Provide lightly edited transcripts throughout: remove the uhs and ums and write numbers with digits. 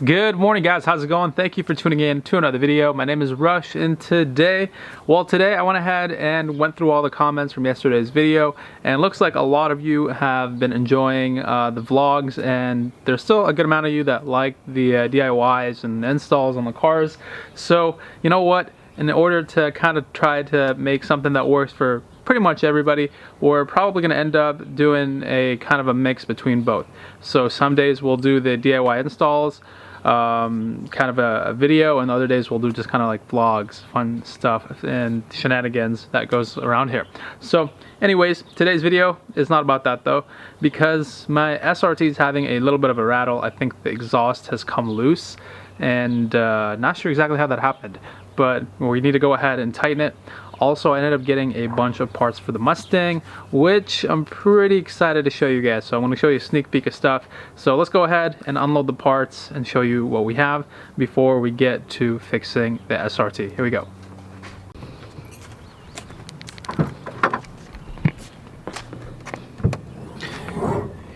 Good morning, guys. How's it going? Thank you for tuning in to another video. My name is Rush, and today I went ahead and went through all the comments from yesterday's video, and it looks like a lot of you have been enjoying the vlogs, and there's still a good amount of you that like the DIYs and installs on the cars. So you know what? In order to kind of try to make something that works for pretty much everybody, we're probably going to end up doing a kind of a mix between both. So some days we'll do the DIY installs, kind of a video, and other days we'll do just kind of like vlogs, fun stuff and shenanigans that goes around here. So anyways, today's video is not about that though, because my SRT is having a little bit of a rattle. I think the exhaust has come loose, and not sure exactly how that happened, but we need to go ahead and tighten it. Also, I ended up getting a bunch of parts for the Mustang, which I'm pretty excited to show you guys. So I'm going to show you a sneak peek of stuff. So let's go ahead and unload the parts and show you what we have before we get to fixing the SRT. Here we go.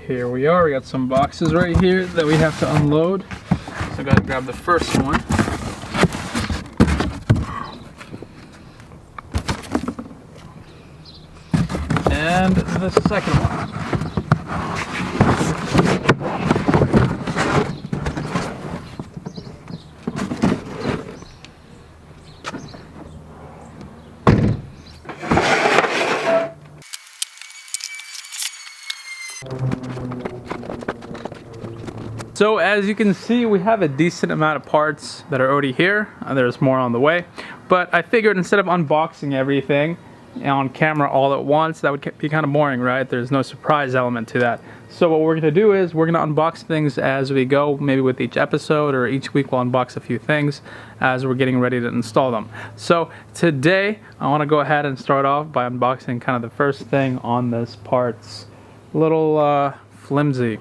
Here we are. We got some boxes right here that we have to unload. So I got to grab the first one. And the second one. So as you can see, we have a decent amount of parts that are already here. There's more on the way, but I figured instead of unboxing everything on camera all at once, that would be kind of boring, right? There's no surprise element to that. So what we're going to do is we're going to unbox things as we go, maybe with each episode, or each week we'll unbox a few things as we're getting ready to install them. So today I want to go ahead and start off by unboxing kind of the first thing on this part's little flimsy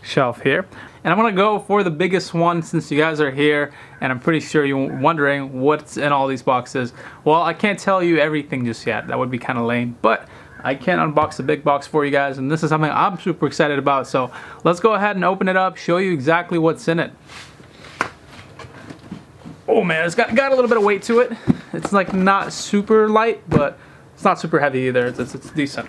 shelf here. And I'm gonna go for the biggest one since you guys are here, and I'm pretty sure you're wondering what's in all these boxes. Well, I can't tell you everything just yet. That would be kind of lame, but I can unbox the big box for you guys, and this is something I'm super excited about. So let's go ahead and open it up, show you exactly what's in it. Oh man, it's got a little bit of weight to it. It's like not super light, but it's not super heavy either. It's decent.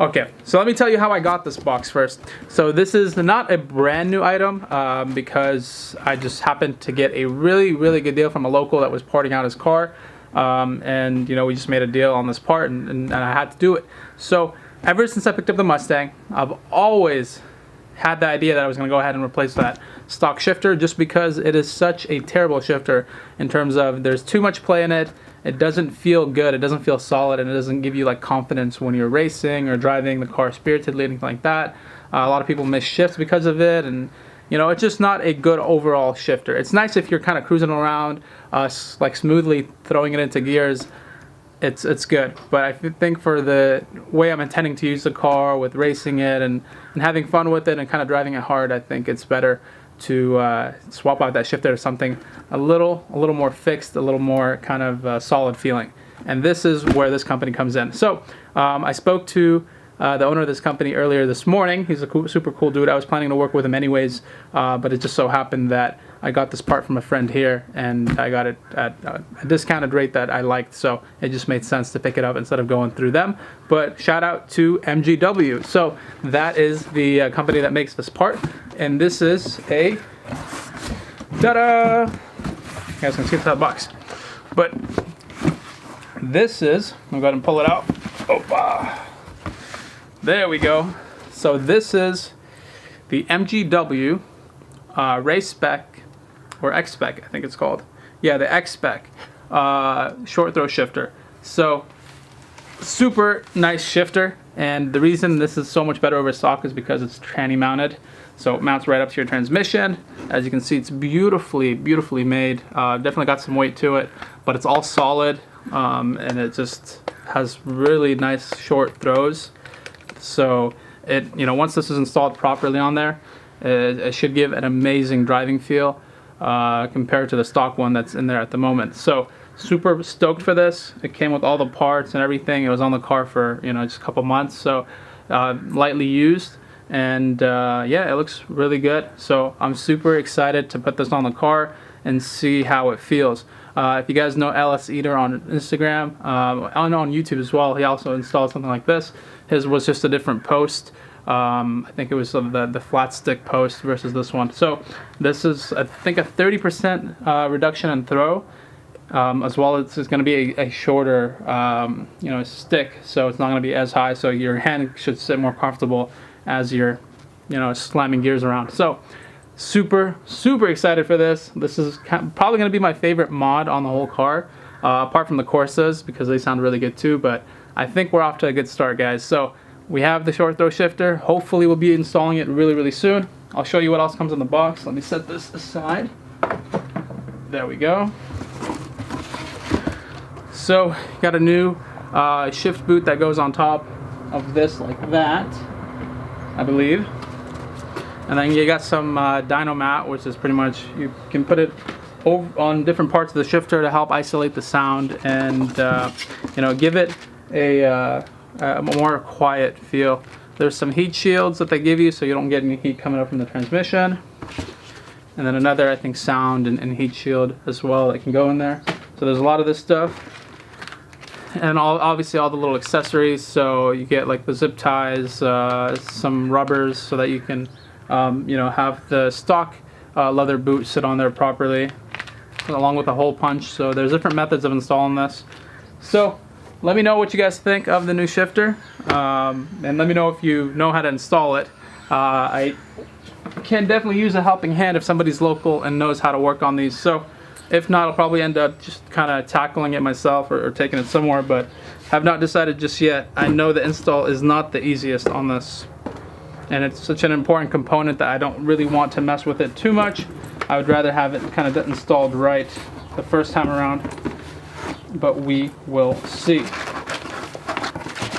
Okay, so let me tell you how I got this box first. So this is not a brand new item because I just happened to get a really good deal from a local that was parting out his car, and you know, we just made a deal on this part, and I had to do it. So ever since I picked up the Mustang, I've always had the idea that I was going to go ahead and replace that stock shifter, just because it is such a terrible shifter in terms of there's too much play in it. It doesn't feel good, it doesn't feel solid, and it doesn't give you like confidence when you're racing or driving the car spiritedly, anything like that. A lot of people miss shifts because of it, and you know, it's just not a good overall shifter. It's nice if you're kind of cruising around like smoothly throwing it into gears. It's good, but I think for the way I'm intending to use the car with racing it and having fun with it and kind of driving it hard, I think it's better to swap out that shifter to something a little more fixed, a little more kind of solid feeling. And this is where this company comes in. So I spoke to the owner of this company earlier this morning. He's a super cool dude. I was planning to work with him anyways, but it just so happened that I got this part from a friend here, and I got it at a discounted rate that I liked, so it just made sense to pick it up instead of going through them. But shout out to MGW. So that is the company that makes this part, and this is a ta-da! You guys can see inside the box, but this is, I'll go ahead and pull it out. Opa! There we go. So this is the MGW race spec, or X spec, I think it's called. Yeah, the X spec short throw shifter. So super nice shifter, and the reason this is so much better over stock is because it's tranny mounted. So it mounts right up to your transmission. As you can see, it's beautifully made. Definitely got some weight to it, but it's all solid, and it just has really nice short throws. So it, you know, once this is installed properly on there, it should give an amazing driving feel compared to the stock one that's in there at the moment. So super stoked for this. It came with all the parts and everything. It was on the car for, you know, just a couple months, so lightly used, and yeah, it looks really good. So I'm super excited to put this on the car and see how it feels. If you guys know LS Eater on Instagram, and on YouTube as well, he also installed something like this. His was just a different post. I think it was the flat stick post versus this one. So this is, I think, a 30% reduction in throw, as well as it's going to be a shorter stick, so it's not going to be as high, so your hand should sit more comfortable as you're slamming gears around. So super excited for this. This is probably going to be my favorite mod on the whole car, apart from the Corsas, because they sound really good too. But I think we're off to a good start, guys. So we have the short throw shifter. Hopefully we'll be installing it really soon. I'll show you what else comes in the box. Let me set this aside. There we go. So got a new shift boot that goes on top of this like that, I believe. And then you got some dyno mat, which is pretty much, you can put it over on different parts of the shifter to help isolate the sound and give it a more quiet feel. There's some heat shields that they give you so you don't get any heat coming up from the transmission. And then another, I think, sound and heat shield as well that can go in there. So there's a lot of this stuff. And obviously all the little accessories, so you get like the zip ties, some rubbers so that you can have the stock leather boot sit on there properly, along with a hole punch. So there's different methods of installing this. So let me know what you guys think of the new shifter, and let me know if you know how to install it. I can definitely use a helping hand if somebody's local and knows how to work on these. So if not, I'll probably end up just kind of tackling it myself or taking it somewhere, but have not decided just yet. I know the install is not the easiest on this, and it's such an important component that I don't really want to mess with it too much. I would rather have it kind of installed right the first time around, but we will see.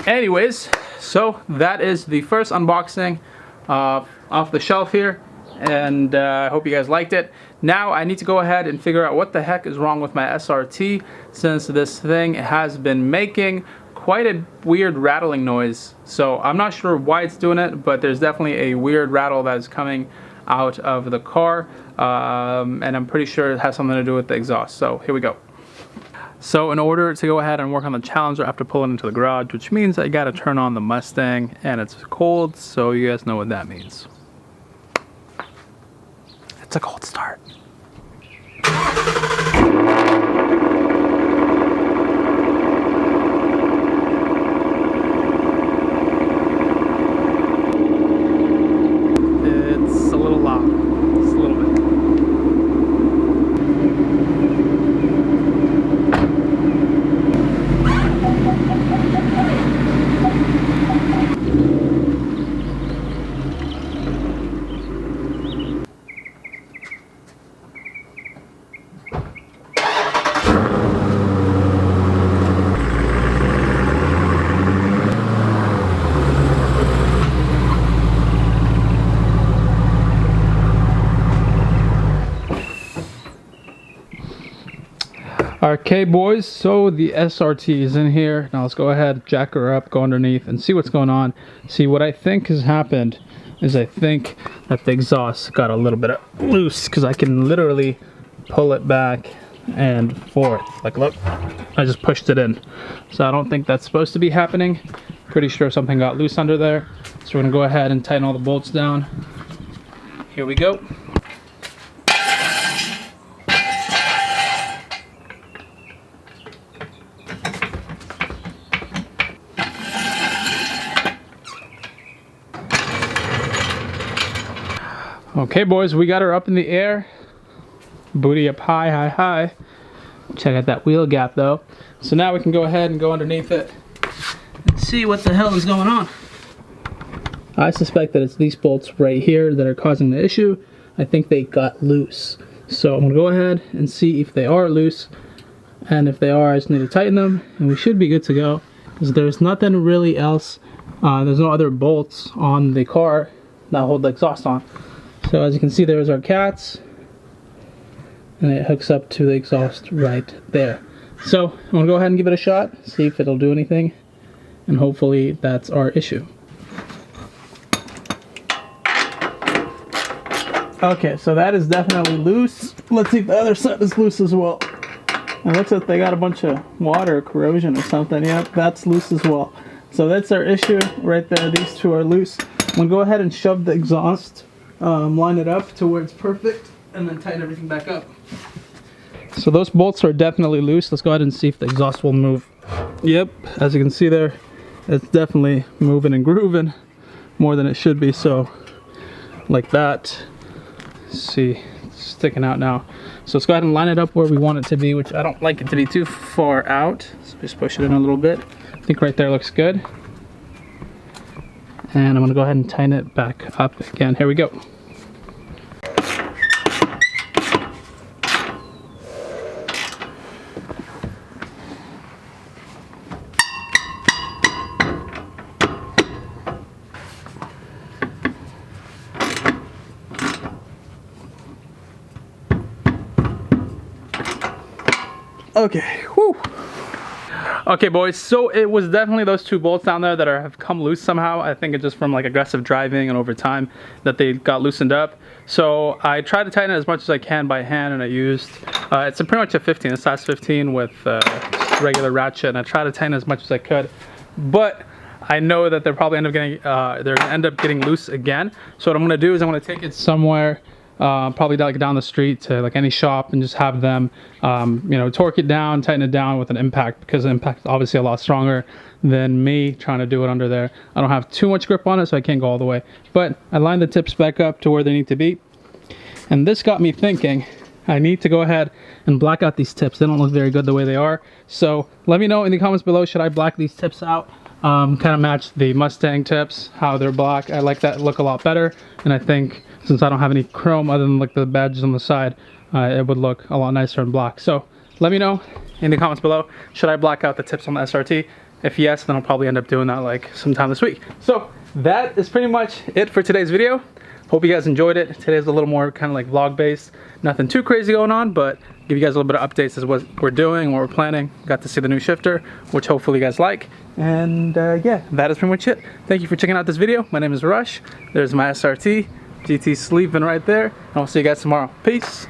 Anyways, so that is the first unboxing off the shelf here, and I hope you guys liked it. Now I need to go ahead and figure out what the heck is wrong with my SRT, since this thing has been making quite a weird rattling noise. So I'm not sure why it's doing it, but there's definitely a weird rattle that is coming out of the car, and I'm pretty sure it has something to do with the exhaust. So here we go. So in order to go ahead and work on the Challenger, I have to pull it into the garage, which means I gotta turn on the Mustang, and it's cold, so you guys know what that means. It's a cold start. It's a little loud, just a little bit. Okay boys, so the SRT is in here. Now let's go ahead, jack her up, go underneath and see what's going on. See, what I think has happened is I think that the exhaust got a little bit loose, because I can literally pull it back and forth. Like look, I just pushed it in. So I don't think that's supposed to be happening. Pretty sure something got loose under there. So we're gonna go ahead and tighten all the bolts down. Here we go. Okay boys, we got her up in the air. Booty up high. Check out that wheel gap though. So now we can go ahead and go underneath it and see what the hell is going on. I suspect that it's these bolts right here that are causing the issue. I think they got loose. So I'm gonna go ahead and see if they are loose. And if they are, I just need to tighten them and we should be good to go. Because there's nothing really else. There's no other bolts on the car that hold the exhaust on. So as you can see, there's our cats, and it hooks up to the exhaust right there. So I'm gonna go ahead and give it a shot, see if it'll do anything, and hopefully that's our issue. Okay, so that is definitely loose. Let's see if the other side is loose as well. It looks like they got a bunch of water corrosion or something. Yep, that's loose as well. So that's our issue right there. These two are loose. I'm gonna go ahead and shove the exhaust, line it up to where it's perfect, and then tighten everything back up. So those bolts are definitely loose. Let's go ahead and see if the exhaust will move. Yep, as you can see there, it's definitely moving and grooving more than it should be. So like that. Let's see, it's sticking out now. So let's go ahead and line it up where we want it to be, which I don't like it to be too far out. So just push it in a little bit. I think right there looks good. And I'm gonna go ahead and tighten it back up again. Here we go. Okay, whew. Okay, boys, so it was definitely those two bolts down there that have come loose somehow. I think it's just from like aggressive driving and over time that they got loosened up. So I tried to tighten it as much as I can by hand, and I used, it's pretty much a 15, a size 15 with regular ratchet, and I tried to tighten as much as I could. But I know that they're probably they're gonna end up getting loose again. So what I'm gonna do is I'm gonna take it somewhere, probably like down the street to like any shop, and just have them you know, torque it down, tighten it down with an impact, because the impact is obviously a lot stronger than me trying to do it under there. I don't have too much grip on it, so I can't go all the way, but I lined the tips back up to where they need to be. And this got me thinking, I need to go ahead and black out these tips. They don't look very good the way they are. So let me know in the comments below, should I black these tips out? Kind of match the Mustang tips, how they're black. I like that look a lot better, and I think since I don't have any chrome other than like the badges on the side, it would look a lot nicer in black. So let me know in the comments below, should I black out the tips on the SRT? If yes, then I'll probably end up doing that like sometime this week. So that is pretty much it for today's video. Hope you guys enjoyed it. Today's a little more kind of like vlog based. Nothing too crazy going on, but give you guys a little bit of updates as what we're doing, what we're planning. Got to see the new shifter, which hopefully you guys like. And yeah, that is pretty much it. Thank you for checking out this video. My name is Rush. There's my SRT. GT sleeping right there. And I'll see you guys tomorrow. Peace.